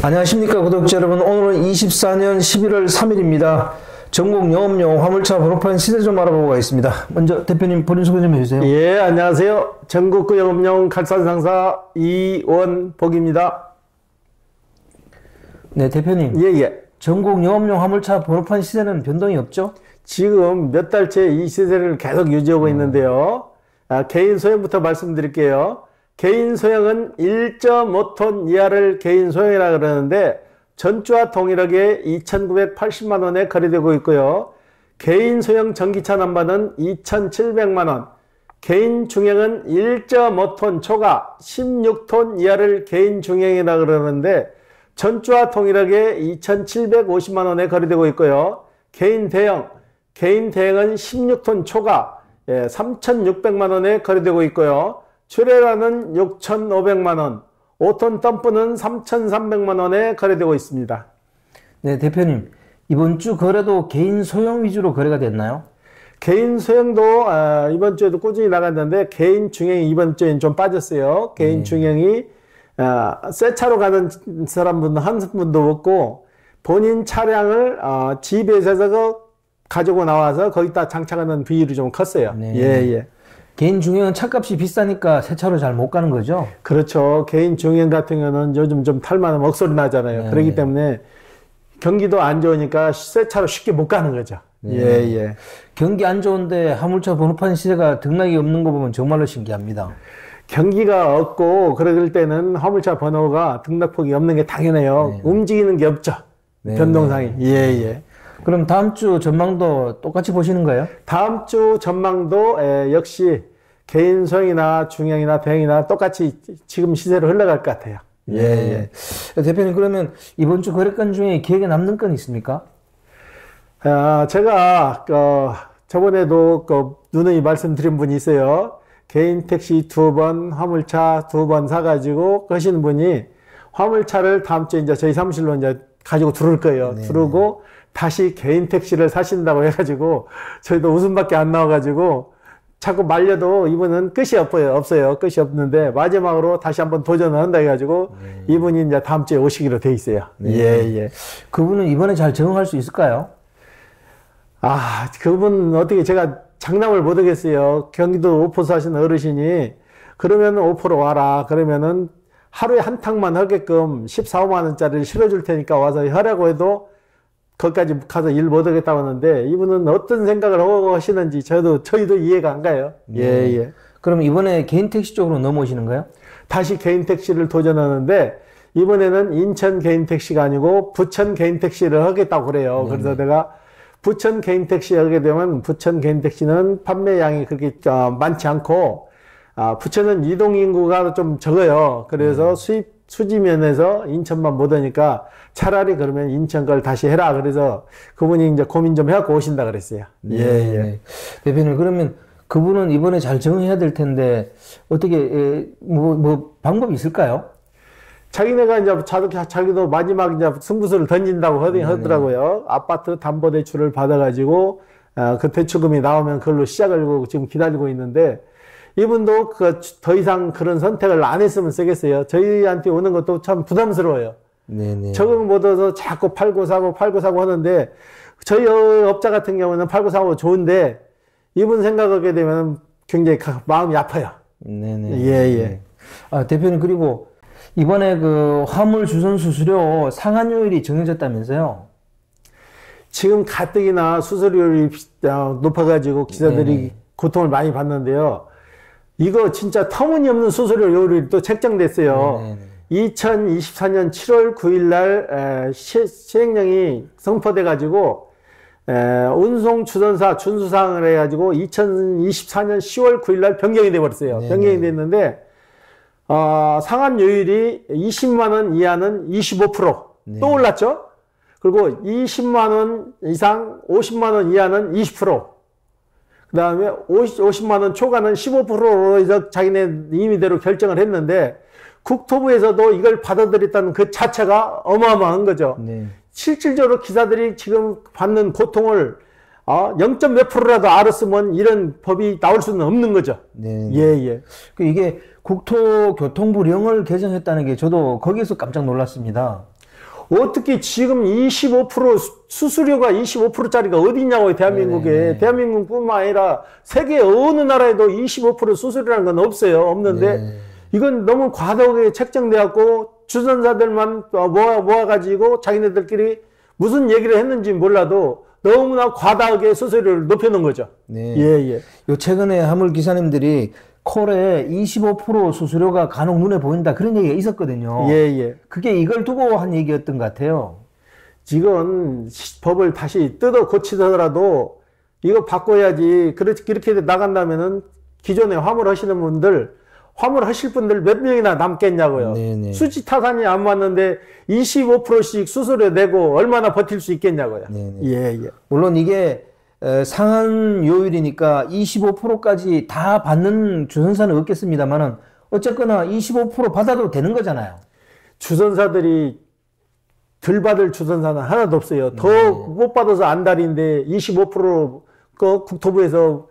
안녕하십니까 구독자 여러분. 오늘은 24년 11월 3일입니다. 전국 영업용 화물차 번호판 시세 좀 알아보고 가겠습니다. 먼저 대표님 본인 소개 좀 해주세요. 예, 안녕하세요. 전국 영업용 칼산상사 이원복입니다. 네, 대표님. 예. 전국 영업용 화물차 번호판 시세는 변동이 없죠? 지금 몇 달째 이 시세를 계속 유지하고 있는데요. 개인 소형부터 말씀드릴게요. 개인 소형은 1.5톤 이하를 개인 소형이라 그러는데 전주와 동일하게 2,980만원에 거래되고 있고요. 개인 소형 전기차 넘버는 2,700만원, 개인 중형은 1.5톤 초과 16톤 이하를 개인 중형이라 그러는데 전주와 동일하게 2,750만원에 거래되고 있고요. 개인 대형은 16톤 초과 3,600만원에 거래되고 있고요. 트레일러는 6,500만원, 5톤 덤프는 3,300만원에 거래되고 있습니다. 네, 대표님. 이번 주 거래도 개인 소형 위주로 거래가 됐나요? 개인 소형도 이번 주에도 꾸준히 나갔는데 개인 중형이 이번 주에는 좀 빠졌어요. 개인 중형이 새 차로 가는 사람분 한 분도 없고 본인 차량을 집에서 가지고 나와서 거기다 장착하는 비율이 좀 컸어요. 네. 예. 개인 중형은 차값이 비싸니까 새 차로 잘 못 가는 거죠? 그렇죠. 개인 중형 같은 경우는 요즘 좀 탈만하면 억소리 나잖아요. 네. 그렇기 때문에 경기도 안 좋으니까 새 차로 쉽게 못 가는 거죠. 네. 예. 경기 안 좋은데 화물차 번호판 시세가 등락이 없는 거 보면 정말로 신기합니다. 경기가 없고 그럴 때는 화물차 번호가 등락폭이 없는 게 당연해요. 네. 움직이는 게 없죠. 네. 변동상이. 예. 그럼 다음 주 전망도 똑같이 보시는 거예요? 다음 주 전망도 역시 개인 소형이나 중형이나 대형이나 똑같이 지금 시세로 흘러갈 것 같아요. 예. 대표님, 그러면 이번 주 거래건 중에 기억에 남는 건 있습니까? 제가 저번에도 누누이 말씀드린 분이 있어요. 개인 택시 2번, 화물차 2번 사가지고 하시는 분이 화물차를 다음 주에 이제 저희 사무실로 이제 가지고 들어올 거예요. 네. 들어오고 다시 개인 택시를 사신다고 해가지고 저희도 웃음밖에 안 나와가지고 자꾸 말려도 이분은 끝이 없어요. 끝이 없는데 마지막으로 다시 한번 도전을 한다 해가지고 이분이 이제 다음 주에 오시기로 돼 있어요. 네. 예. 그분은 이번에 잘 적응할 수 있을까요? 그분 어떻게 제가 장담을 못 하겠어요. 경기도 오포 사시는 어르신이 그러면 오포로 와라. 그러면은 하루에 한 탕만 하게끔 14, 5만 원짜리를 실어줄 테니까 와서 하라고 해도 거기까지 가서 일 못 하겠다고 하는데 이분은 어떤 생각을 하고 하시는지 저희도 이해가 안 가요. 예. 그럼 이번에 개인 택시 쪽으로 넘어오시는 거예요? 다시 개인 택시를 도전하는데 이번에는 인천 개인 택시가 아니고 부천 개인 택시를 하겠다고 그래요. 그래서 내가 부천 개인 택시 하게 되면 부천 개인 택시는 판매량이 그렇게 많지 않고 부천은 이동 인구가 좀 적어요. 그래서 수지 면에서 인천만 못 오니까 차라리 그러면 인천 걸 다시 해라. 그래서 그분이 이제 고민 좀 해갖고 오신다 그랬어요. 예. 대표님, 그러면 그분은 이번에 잘 적응해야 될 텐데 어떻게 뭐 방법이 있을까요? 자기네가 이제 자기도 마지막 이제 승부수를 던진다고 하더라고요. 아파트 담보대출을 받아가지고 그 대출금이 나오면 그걸로 시작을 지금 기다리고 있는데 이분도 더 이상 그런 선택을 안 했으면 쓰겠어요. 저희한테 오는 것도 참 부담스러워요. 적응 못 해서 자꾸 팔고 사고 하는데 저희 업자 같은 경우는 팔고 사고 좋은데 이분 생각하게 되면 굉장히 마음이 아파요. 예. 대표님, 그리고 이번에 그 화물 주선 수수료 상한요율이 정해졌다면서요? 지금 가뜩이나 수수료율이 높아가지고 기사들이 고통을 많이 받는데요. 이거 진짜 터무니없는 수수료율이 또 책정됐어요. 2024년 7월 9일 날 시행령이 선포돼 가지고 운송 주선사 준수사항을 해가지고 2024년 10월 9일 날 변경이 돼 버렸어요. 변경이 됐는데 상한 요율이 20만 원 이하는 25%. 또 올랐죠. 그리고 20만 원 이상 50만 원 이하는 20%. 그 다음에 50만 원 초과는 15%로 해서 자기네 임의대로 결정을 했는데 국토부에서도 이걸 받아들였다는 그 자체가 어마어마한 거죠. 실질적으로 기사들이 지금 받는 고통을 0. 몇 프로라도 알았으면 이런 법이 나올 수는 없는 거죠. 예. 이게 국토교통부령을 개정했다는 게 저도 거기에서 깜짝 놀랐습니다. 어떻게 지금 25% 수수료가 25%짜리가 어디 있냐고요, 대한민국에. 네네. 대한민국뿐만 아니라 세계 어느 나라에도 25% 수수료라는 건 없어요. 없는데 네. 이건 너무 과도하게 책정돼갖고 주선사들만 모아가지고 자기네들끼리 무슨 얘기를 했는지 몰라도 너무나 과다하게 수수료를 높여놓은 거죠. 네. 예. 요 최근에 화물 기사님들이 콜에 25% 수수료가 간혹 눈에 보인다 그런 얘기가 있었거든요. 예. 그게 이걸 두고 한 얘기였던 것 같아요. 지금 법을 다시 뜯어 고치더라도 이거 바꿔야지. 그렇게 나간다면은 기존에 화물하시는 분들, 화물하실 분들 몇 명이나 남겠냐고요. 네네. 수지 타산이 안 맞는데 25%씩 수수료 내고 얼마나 버틸 수 있겠냐고요. 네네. 예. 물론 이게 상한 요율이니까 25%까지 다 받는 주선사는 없겠습니다만은 어쨌거나 25% 받아도 되는 거잖아요. 주선사들이 덜 받을 주선사는 하나도 없어요. 더 못 받아서 안달인데 25% 국토부에서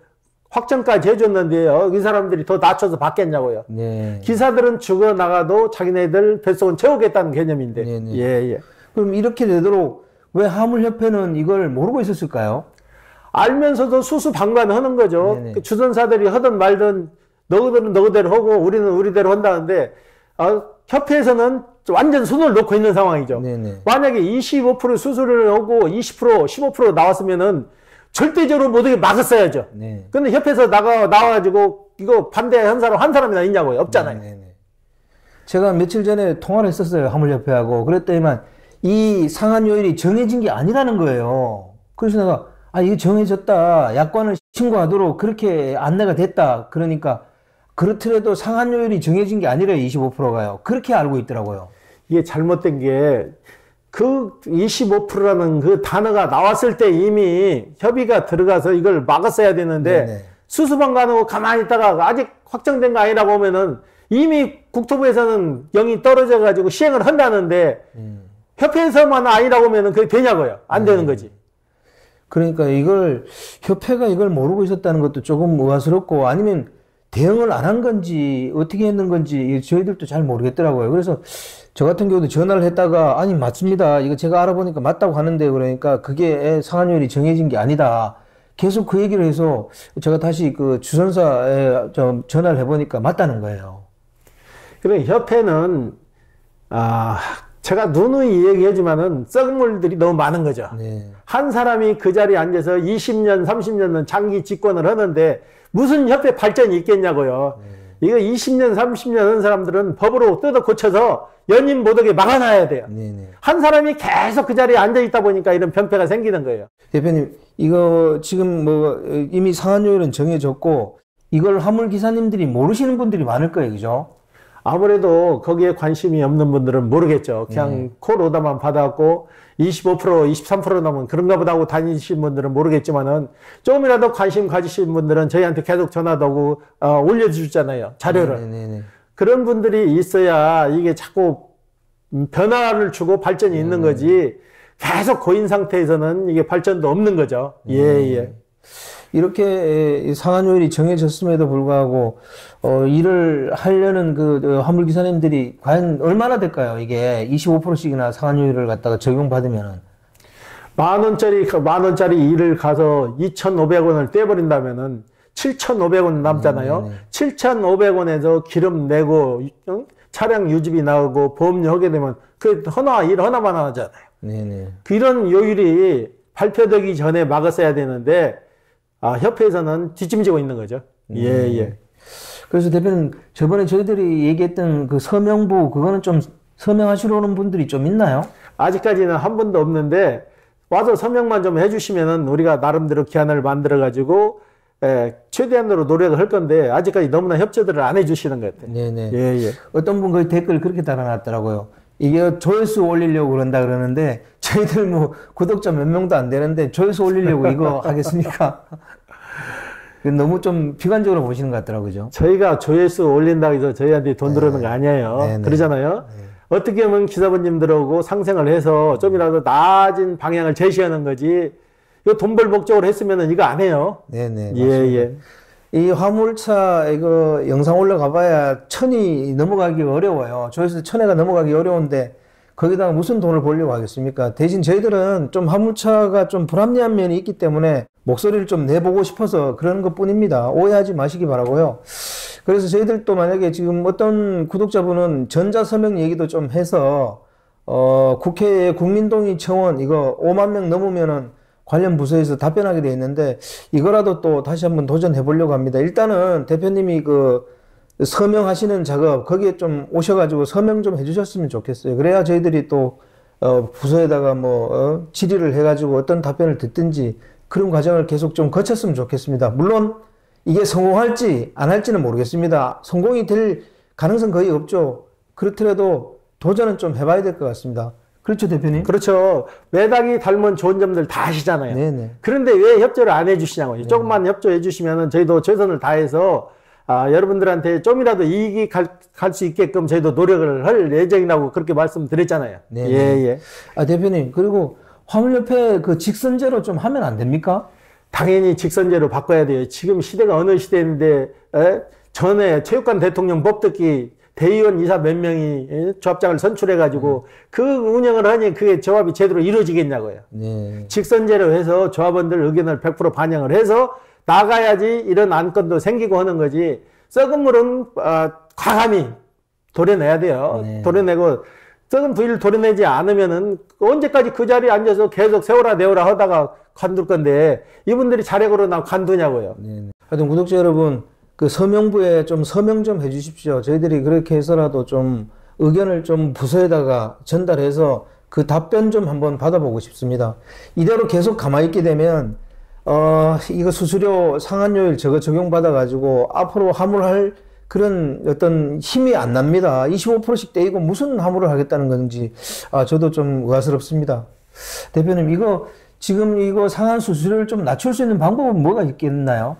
확정까지 해줬는데 이 사람들이 더 낮춰서 받겠냐고요. 네. 기사들은 죽어나가도 자기네들 뱃속은 채우겠다는 개념인데. 네네. 예. 그럼 이렇게 되도록 왜 화물협회는 이걸 모르고 있었을까요? 알면서도 수수방관하는 거죠. 네네. 그 주선사들이 하든 말든 너희들은 너희대로 하고 우리는 우리대로 한다는데 협회에서는 완전 손을 놓고 있는 상황이죠. 네네. 만약에 25% 수수료를 하고 20%, 15% 나왔으면은 절대적으로 모두게 막았어야죠. 네. 근데 협회에서 나와가지고 이거 반대한 사람 한 사람이나 있냐고요? 없잖아요. 네네. 제가 며칠 전에 통화를 했었어요. 화물협회하고. 그랬더니만 이 상한 요율이 정해진 게 아니라는 거예요. 그래서 내가 이거 정해졌다. 약관을 신고하도록 그렇게 안내가 됐다. 그러니까 그렇더라도 상한 요율이 정해진 게 아니래요. 25%가요. 그렇게 알고 있더라고요. 이게 잘못된 게 그 25%라는 그 단어가 나왔을 때 이미 협의가 들어가서 이걸 막았어야 되는데 네네. 수수방관하고 가만히 있다가 아직 확정된 거 아니라고 하면은 이미 국토부에서는 영이 떨어져 가지고 시행을 한다는데 협회에서만 아니라고 하면은 그게 되냐고요. 안 되는 거지. 그러니까 이걸 협회가 이걸 모르고 있었다는 것도 조금 의아스럽고 아니면 대응을 안 한 건지 어떻게 했는 건지 저희들도 잘 모르겠더라고요. 그래서 저 같은 경우도 전화를 했다가 아니 맞습니다. 이거 제가 알아보니까 맞다고 하는데 그러니까 그게 상한율이 정해진 게 아니다. 계속 그 얘기를 해서 제가 다시 그 주선사에 좀 전화를 해보니까 맞다는 거예요. 그래 협회는 제가 누누이 얘기하지만은 썩은 물들이 너무 많은 거죠. 네. 한 사람이 그 자리에 앉아서 20년, 30년은 장기 집권을 하는데 무슨 협회 발전이 있겠냐고요. 이거 20년, 30년 하는 사람들은 법으로 뜯어 고쳐서 연임 못하게 막아놔야 돼요. 네네. 한 사람이 계속 그 자리에 앉아 있다 보니까 이런 병폐가 생기는 거예요. 대표님, 이거 지금 뭐 이미 상한요율은 정해졌고 이걸 화물 기사님들이 모르시는 분들이 많을 거예요, 그죠? 아무래도 거기에 관심이 없는 분들은 모르겠죠. 그냥 콜 오다만 받아갖고 25%, 23% 넘은 그런가 보다 하고 다니신 분들은 모르겠지만은 조금이라도 관심 가지신 분들은 저희한테 계속 전화도 하고 올려주잖아요. 자료를. 네네네. 그런 분들이 있어야 이게 자꾸 변화를 주고 발전이 있는 거지 계속 고인 상태에서는 이게 발전도 없는 거죠. 예. 이렇게 상한요율이 정해졌음에도 불구하고 일을 하려는 그 화물 기사님들이 과연 얼마나 될까요? 이게 25%씩이나 상한요율을 갖다가 적용받으면은 만 원짜리 일을 가서 2,500원을 떼버린다면은 7,500원 남잖아요. 7,500원에서 기름 내고 차량 유지비 나오고 보험료 하게 되면 그 일 하나만 하잖아요. 네네. 이런 요율이 발표되기 전에 막았어야 되는데 협회에서는 뒷짐지고 있는 거죠. 예. 그래서 대표님 저번에 저희들이 얘기했던 그 서명부 그거는 좀 서명하시러 오는 분들이 좀 있나요? 아직까지는 한 번도 없는데 와서 서명만 좀 해주시면은 우리가 나름대로 기한을 만들어 가지고 최대한으로 노력을 할 건데 아직까지 너무나 협조들을 안 해주시는 것 같아요. 네네. 예. 어떤 분 거기 댓글 그렇게 달아놨더라고요. 이게 조회수 올리려고 그런다 그러는데 저희들 뭐 구독자 몇 명도 안 되는데 조회수 올리려고 이거 하겠습니까? 너무 좀 비관적으로 보시는 것 같더라고요. 저희가 조회수 올린다고 해서 저희한테 돈 들어오는 거 아니에요. 네네. 그러잖아요. 어떻게 하면 기사분님들하고 상생을 해서 좀이라도 낮은 방향을 제시하는 거지. 이거 돈 벌 목적으로 했으면 이거 안 해요. 네네. 예. 이 화물차 이거 영상 올라가 봐야 1000이 넘어가기 어려워요. 조회수 1000회가 넘어가기 어려운데 거기다가 무슨 돈을 벌려고 하겠습니까? 대신 저희들은 좀 화물차가 좀 불합리한 면이 있기 때문에 목소리를 좀 내보고 싶어서 그러는 것 뿐입니다. 오해하지 마시기 바라고요. 그래서 저희들도 만약에 지금 어떤 구독자분은 전자서명 얘기도 좀 해서 국회에 국민동의 청원 이거 5만 명 넘으면은 관련 부서에서 답변하게 돼 있는데 이거라도 또 다시 한번 도전해 보려고 합니다. 일단은 대표님이 그 서명하시는 작업 거기에 좀 오셔가지고 서명 좀 해주셨으면 좋겠어요. 그래야 저희들이 또 부서에다가 뭐 질의를 해가지고 어떤 답변을 듣든지 그런 과정을 계속 좀 거쳤으면 좋겠습니다. 물론 이게 성공할지 안 할지는 모르겠습니다. 성공이 될 가능성 거의 없죠. 그렇더라도 도전은 좀 해봐야 될 것 같습니다. 그렇죠, 대표님? 그렇죠. 매당이 닮은 좋은 점들 다 아시잖아요. 네네. 그런데 왜 협조를 안 해주시냐고요. 조금만 협조해 주시면 저희도 최선을 다해서 여러분들한테 좀이라도 이익이 갈 수 있게끔 저희도 노력을 할 예정이라고 그렇게 말씀드렸잖아요. 네. 예, 예. 대표님, 그리고 화물협회 그 직선제로 좀 하면 안 됩니까? 당연히 직선제로 바꿔야 돼요. 지금 시대가 어느 시대인데, 전에 체육관 대통령 법듣기 대의원 이사 몇 명이 조합장을 선출해가지고 그 운영을 하니 그게 조합이 제대로 이루어지겠냐고요. 네. 직선제로 해서 조합원들 의견을 100% 반영을 해서 나가야지 이런 안건도 생기고 하는 거지. 썩은 물은 과감히 도려내야 돼요. 네. 도려내고 썩은 부위를 도려내지 않으면은 언제까지 그 자리에 앉아서 계속 세워라 내워라 하다가 관둘 건데 이분들이 자력으로 나 관두냐고요. 네. 하여튼 구독자 여러분 그 서명부에 좀 서명 좀 해주십시오. 저희들이 그렇게 해서라도 좀 의견을 좀 부서에다가 전달해서 그 답변 좀 한번 받아보고 싶습니다. 이대로 계속 가만히 있게 되면 이거 수수료 상한율 저거 적용받아가지고 앞으로 화물할 그런 어떤 힘이 안 납니다. 25%씩 떼이고 무슨 화물을 하겠다는 건지 저도 좀 의아스럽습니다. 대표님 지금 이거 상한 수수료를 좀 낮출 수 있는 방법은 뭐가 있겠나요?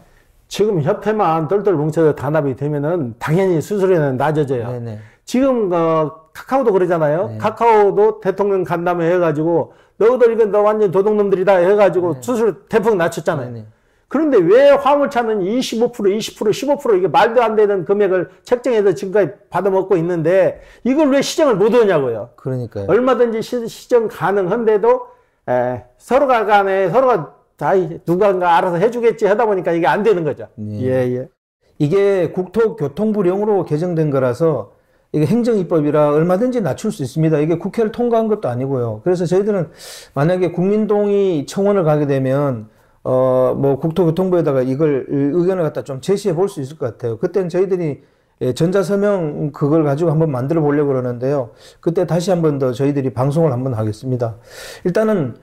지금 협회만 똘똘 뭉쳐서 단합이 되면은 당연히 수수료는 낮아져요. 네네. 지금 카카오도 그러잖아요. 네. 카카오도 대통령 간담회 해가지고 너희들 이건 너 완전 도둑놈들이다 해가지고 네. 수수료 대폭 낮췄잖아요. 네네. 그런데 왜 화물차는 25%, 20%, 15% 이게 말도 안 되는 금액을 책정해서 지금까지 받아먹고 있는데 이걸 왜 시정을 못 하냐고요. 그러니까요. 얼마든지 시정 가능한데도 서로가 간에 서로가 다 누군가 알아서 해주겠지 하다 보니까 이게 안 되는 거죠. 네. 예, 예. 이게 국토교통부령으로 개정된 거라서 이게 행정입법이라 얼마든지 낮출 수 있습니다. 이게 국회를 통과한 것도 아니고요. 그래서 저희들은 만약에 국민동의 청원을 가게 되면 뭐 국토교통부에다가 이걸 의견을 갖다 좀 제시해 볼 수 있을 것 같아요. 그때는 저희들이 전자서명 그걸 가지고 한번 만들어 보려고 그러는데요. 그때 다시 한번 더 저희들이 방송을 한번 하겠습니다. 일단은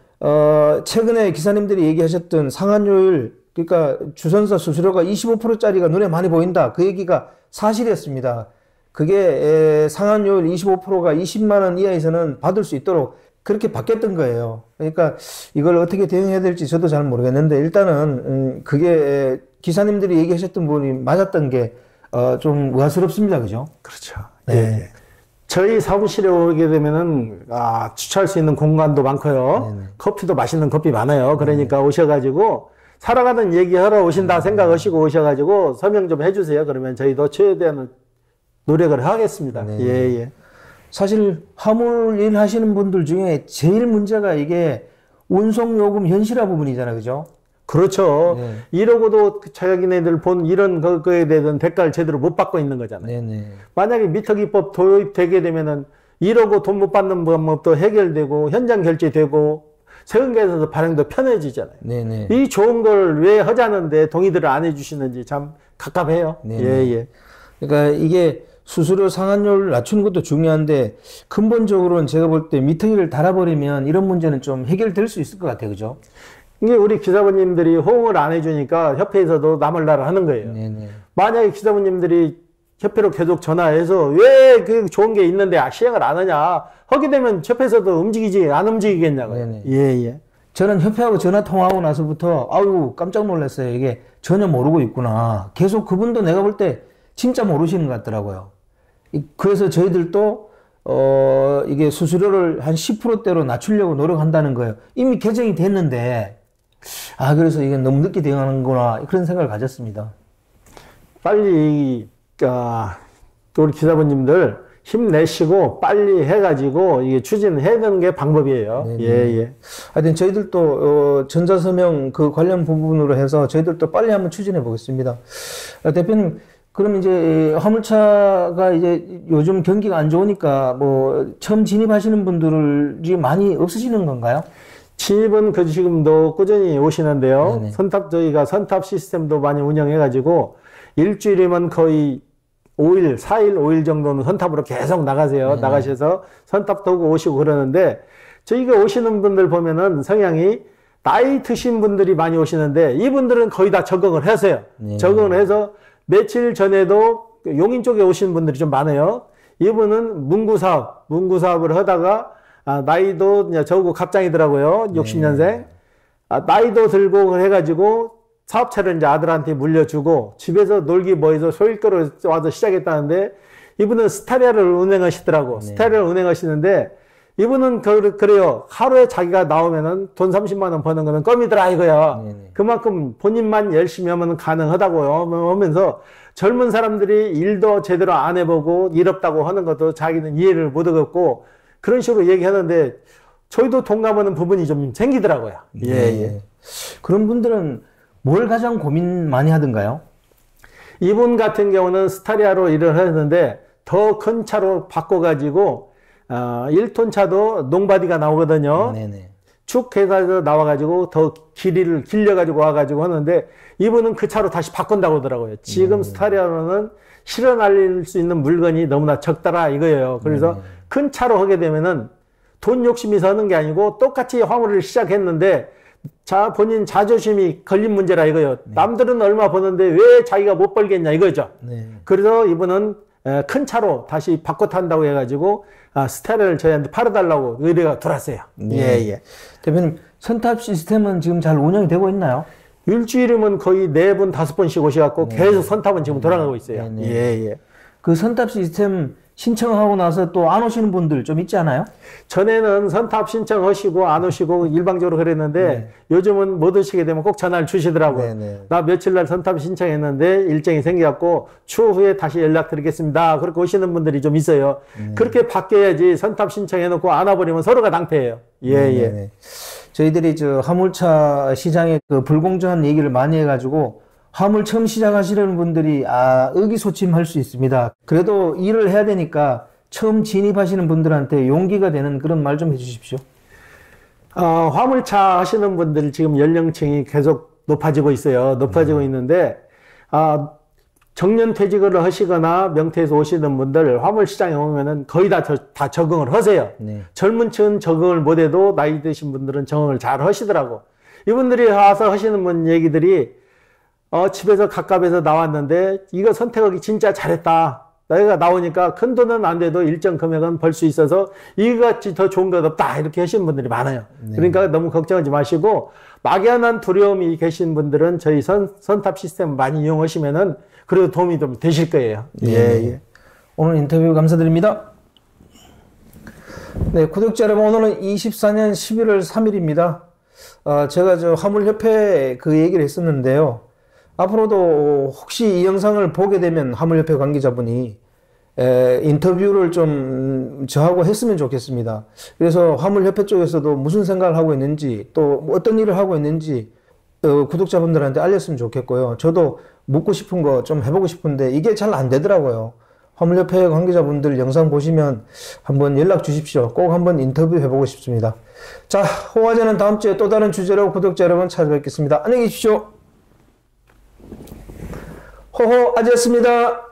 최근에 기사님들이 얘기하셨던 상한율, 그러니까 주선사 수수료가 25%짜리가 눈에 많이 보인다. 그 얘기가 사실이었습니다. 그게 상한율 25%가 20만 원 이하에서는 받을 수 있도록 그렇게 바뀌었던 거예요. 그러니까 이걸 어떻게 대응해야 될지 저도 잘 모르겠는데 일단은 그게 기사님들이 얘기하셨던 부분이 맞았던 게 좀 의아스럽습니다. 그죠? 그렇죠. 네. 예. 저희 사무실에 오게 되면은 주차할 수 있는 공간도 많고요. 네네. 커피도 맛있는 커피 많아요. 그러니까 오셔가지고 살아가는 얘기하러 오신다 생각하시고 오셔가지고 서명 좀 해주세요. 그러면 저희도 최대한 노력을 하겠습니다. 네네. 예, 예. 사실 화물 일 하시는 분들 중에 제일 문제가 이게 운송요금 현실화 부분이잖아요. 그죠? 그렇죠. 네. 이러고도 자기네들 본 이런 거에 대한 대가를 제대로 못 받고 있는 거잖아요. 네네. 만약에 미터기법 도입되게 되면은 이러고 돈 못 받는 방법도 해결되고 현장 결제되고 세금계에서도 발행도 편해지잖아요. 네네. 이 좋은 걸 왜 하자는데 동의들을 안 해주시는지 참 갑갑해요. 네네. 예, 예. 그러니까 이게 수수료 상한율 낮추는 것도 중요한데 근본적으로는 제가 볼 때 미터기를 달아버리면 이런 문제는 좀 해결될 수 있을 것 같아요. 그죠? 이게 우리 기사분님들이 호응을 안 해주니까 협회에서도 나몰라라 하는 거예요. 네네. 만약에 기사분님들이 협회로 계속 전화해서 왜 그 좋은 게 있는데 시행을 안 하냐 하게 되면 협회에서도 움직이지 안 움직이겠냐고요. 네네. 예, 예. 저는 협회하고 전화 통화하고 나서부터 아유 깜짝 놀랐어요. 이게 전혀 모르고 있구나. 계속 그분도 내가 볼 때 진짜 모르시는 것 같더라고요. 그래서 저희들도 이게 수수료를 한 10%대로 낮추려고 노력한다는 거예요. 이미 개정이 됐는데 그래서 이게 너무 늦게 대응하는구나 그런 생각을 가졌습니다. 빨리 우리 기사분님들 힘내시고 빨리 해가지고 이게 추진해야 되는 게 방법이에요. 네네. 예, 예. 하여튼 저희들도 전자서명 그 관련 부분으로 해서 저희들도 빨리 한번 추진해 보겠습니다. 대표님, 그럼 이제 화물차가 이제 요즘 경기가 안 좋으니까 뭐 처음 진입하시는 분들이 많이 없으시는 건가요? 진입은 그 지금도 꾸준히 오시는데요. 네네. 저희가 선탑 시스템도 많이 운영해가지고 일주일이면 거의 5일, 4일, 5일 정도는 선탑으로 계속 나가세요. 네네. 나가셔서 선탑도 하고 오시고 그러는데 저희가 오시는 분들 보면은 성향이 나이 드신 분들이 많이 오시는데 이분들은 거의 다 적응을 하세요. 네. 적응을 해서 며칠 전에도 용인 쪽에 오신 분들이 좀 많아요. 이분은 문구사업을 하다가 나이도 적고 갑장이더라고요. 60년생. 나이도 들고 해가지고 사업차를 이제 아들한테 물려주고 집에서 놀기 뭐해서 소일거로 와서 시작했다는데 이분은 스타리아를 운행하시더라고. 네. 스타리아를 운행하시는데 이분은 그래요. 하루에 자기가 나오면은 돈 30만 원 버는 거는 껌이더라 이거야. 네네. 그만큼 본인만 열심히 하면 가능하다고요. 하면서 젊은 사람들이 일도 제대로 안 해보고 일 없다고 하는 것도 자기는 이해를 못 하겠고 그런 식으로 얘기하는데 저희도 동감하는 부분이 좀 생기더라고요. 예, 예. 그런 분들은 뭘 가장 고민 많이 하던가요? 이분 같은 경우는 스타리아로 일을 하는데 더 큰 차로 바꿔가지고 1톤 차도 농바디가 나오거든요. 네네. 쭉 해서 나와가지고 더 길려가지고 와가지고 하는데 이분은 그 차로 다시 바꾼다고 하더라고요. 지금 스타리아로는 실어날릴 수 있는 물건이 너무나 적다라 이거예요. 그래서 큰 차로 하게 되면은 돈 욕심이 서는 게 아니고 똑같이 화물을 시작했는데 본인 자존심이 걸린 문제라 이거예요. 남들은 얼마 버는데 왜 자기가 못 벌겠냐 이거죠. 네. 그래서 이분은 큰 차로 다시 바꿔 탄다고 해가지고 스타리아를 저희한테 팔아달라고 의뢰가 들어왔어요. 네. 예. 대표님, 선탑 시스템은 지금 잘 운영이 되고 있나요? 일주일이면 거의 4번, 5번씩 오셔갖고 계속 선탑은 지금 돌아가고 있어요. 예. 그 선탑 시스템 신청하고 나서 또 안 오시는 분들 좀 있지 않아요? 전에는 선탑 신청하시고 안 오시고 일방적으로 그랬는데 요즘은 못 오시게 되면 꼭 전화를 주시더라고요. 나 며칠 날 선탑 신청했는데 일정이 생겨갖고 추후에 다시 연락드리겠습니다. 그렇게 오시는 분들이 좀 있어요. 그렇게 바뀌어야지 선탑 신청해놓고 안 와버리면 서로가 낭패예요. 예. 저희들이 저 화물차 시장에 그 불공정한 얘기를 많이 해가지고 화물 처음 시작하시려는 분들이 의기소침할 수 있습니다. 그래도 일을 해야 되니까 처음 진입하시는 분들한테 용기가 되는 그런 말 좀 해주십시오. 화물차 하시는 분들 지금 연령층이 계속 높아지고 있어요. 높아지고 있는데 정년퇴직을 하시거나 명퇴해서 오시는 분들 화물시장에 오면은 거의 다 적응을 하세요. 젊은 층은 적응을 못해도 나이 드신 분들은 적응을 잘 하시더라고. 이분들이 와서 하시는 분 얘기들이 집에서 갑갑해서 나왔는데 이거 선택하기 진짜 잘했다. 내가 나오니까 큰 돈은 안 돼도 일정 금액은 벌 수 있어서 이거같이 더 좋은 것 없다. 이렇게 하시는 분들이 많아요. 그러니까 너무 걱정하지 마시고 막연한 두려움이 계신 분들은 저희 선탑 시스템 많이 이용하시면은 그래도 도움이 좀 되실 거예요. 예. 오늘 인터뷰 감사드립니다. 네, 구독자 여러분, 오늘은 24년 11월 3일입니다. 제가 저 화물협회 그 얘기를 했었는데요. 앞으로도 혹시 이 영상을 보게 되면 화물협회 관계자분이 인터뷰를 좀 저하고 했으면 좋겠습니다. 그래서 화물협회 쪽에서도 무슨 생각을 하고 있는지 또 어떤 일을 하고 있는지 구독자분들한테 알렸으면 좋겠고요. 저도 묻고 싶은 거 좀 해보고 싶은데 이게 잘 안 되더라고요. 화물협회 관계자분들 영상 보시면 한번 연락 주십시오. 꼭 한번 인터뷰 해보고 싶습니다. 자, 호화제는 다음 주에 또 다른 주제로 구독자 여러분 찾아뵙겠습니다. 안녕히 계십시오. 호호 아재였습니다.